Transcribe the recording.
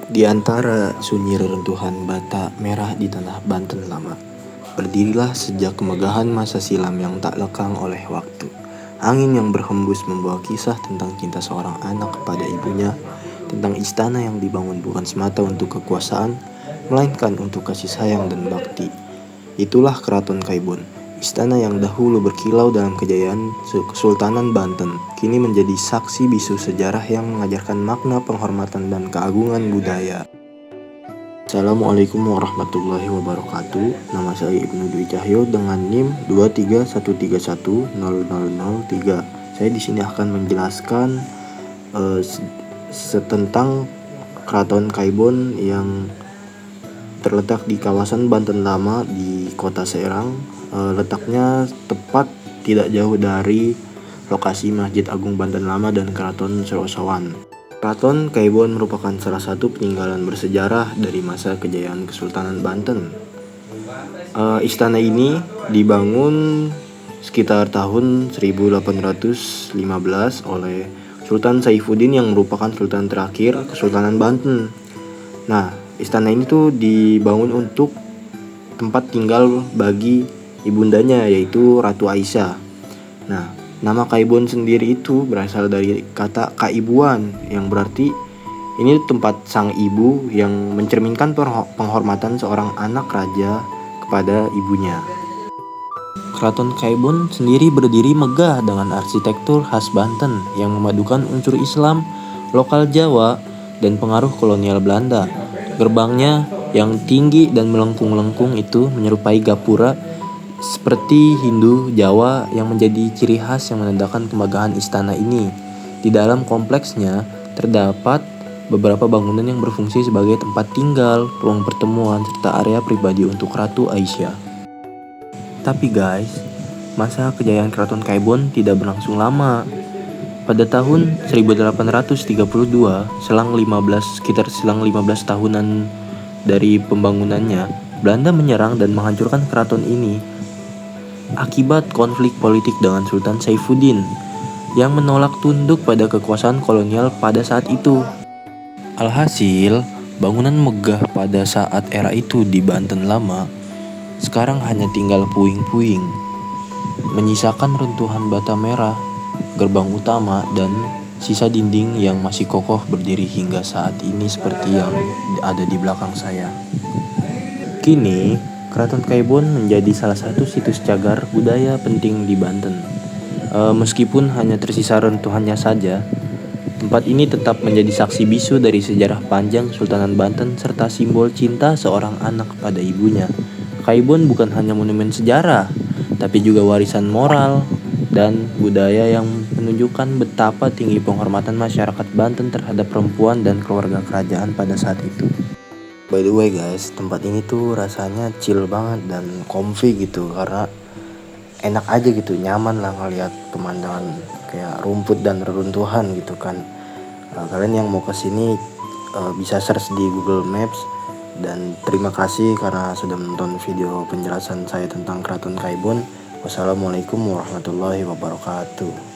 Di antara sunyi reruntuhan bata merah di tanah Banten lama, berdirilah sejak kemegahan masa silam yang tak lekang oleh waktu. Angin yang berhembus membawa kisah tentang cinta seorang anak kepada ibunya, tentang istana yang dibangun bukan semata untuk kekuasaan, melainkan untuk kasih sayang dan bakti. Itulah Keraton Kaibon, istana yang dahulu berkilau dalam kejayaan Kesultanan Banten, kini menjadi saksi bisu sejarah yang mengajarkan makna penghormatan dan keagungan budaya. Assalamualaikum warahmatullahi wabarakatuh. Nama saya Ibnu Dwi Cahyo dengan NIM 231310003. Saya di sini akan menjelaskan tentang Keraton Kaibon yang terletak di kawasan Banten Lama di Kota Serang. Letaknya tepat tidak jauh dari lokasi Masjid Agung Banten Lama dan Keraton Serosawan. Keraton Kaibon merupakan salah satu peninggalan bersejarah dari masa kejayaan Kesultanan Banten. Istana ini dibangun sekitar tahun 1815 oleh Sultan Saifuddin yang merupakan sultan terakhir Kesultanan Banten. Nah, istana ini tuh dibangun untuk tempat tinggal bagi ibundanya, yaitu Ratu Aisyah. Nah, nama Kaibon sendiri itu berasal dari kata kaibuan, yang berarti ini tempat sang ibu yang mencerminkan penghormatan seorang anak raja kepada ibunya. Keraton Kaibon sendiri berdiri megah dengan arsitektur khas Banten yang memadukan unsur Islam, lokal Jawa, dan pengaruh kolonial Belanda. Gerbangnya yang tinggi dan melengkung-lengkung itu menyerupai gapura seperti Hindu Jawa yang menjadi ciri khas yang menandakan kemegahan istana ini. Di dalam kompleksnya terdapat beberapa bangunan yang berfungsi sebagai tempat tinggal, ruang pertemuan, serta area pribadi untuk Ratu Aisyah. Tapi guys, masa kejayaan Keraton Kaibon tidak berlangsung lama. Pada tahun 1832, sekitar 15 tahunan dari pembangunannya, Belanda menyerang dan menghancurkan keraton ini akibat konflik politik dengan Sultan Saifuddin yang menolak tunduk pada kekuasaan kolonial pada saat itu. Alhasil, bangunan megah pada saat era itu di Banten Lama sekarang hanya tinggal puing-puing, menyisakan runtuhan bata merah, gerbang utama, dan sisa dinding yang masih kokoh berdiri hingga saat ini seperti yang ada di belakang saya. Kini, Keraton Kaibon menjadi salah satu situs cagar budaya penting di Banten. Meskipun hanya tersisa runtuhannya saja, tempat ini tetap menjadi saksi bisu dari sejarah panjang Sultanan Banten serta simbol cinta seorang anak pada ibunya. Kaibon bukan hanya monumen sejarah, tapi juga warisan moral dan budaya yang menunjukkan betapa tinggi penghormatan masyarakat Banten terhadap perempuan dan keluarga kerajaan pada saat itu. By the way guys, tempat ini tuh rasanya chill banget dan comfy gitu, karena enak aja gitu, nyaman lah ngeliat pemandangan kayak rumput dan reruntuhan gitu kan. Kalian yang mau kesini bisa search di Google Maps. Dan terima kasih karena sudah menonton video penjelasan saya tentang Keraton Kaibon. Wassalamualaikum warahmatullahi wabarakatuh.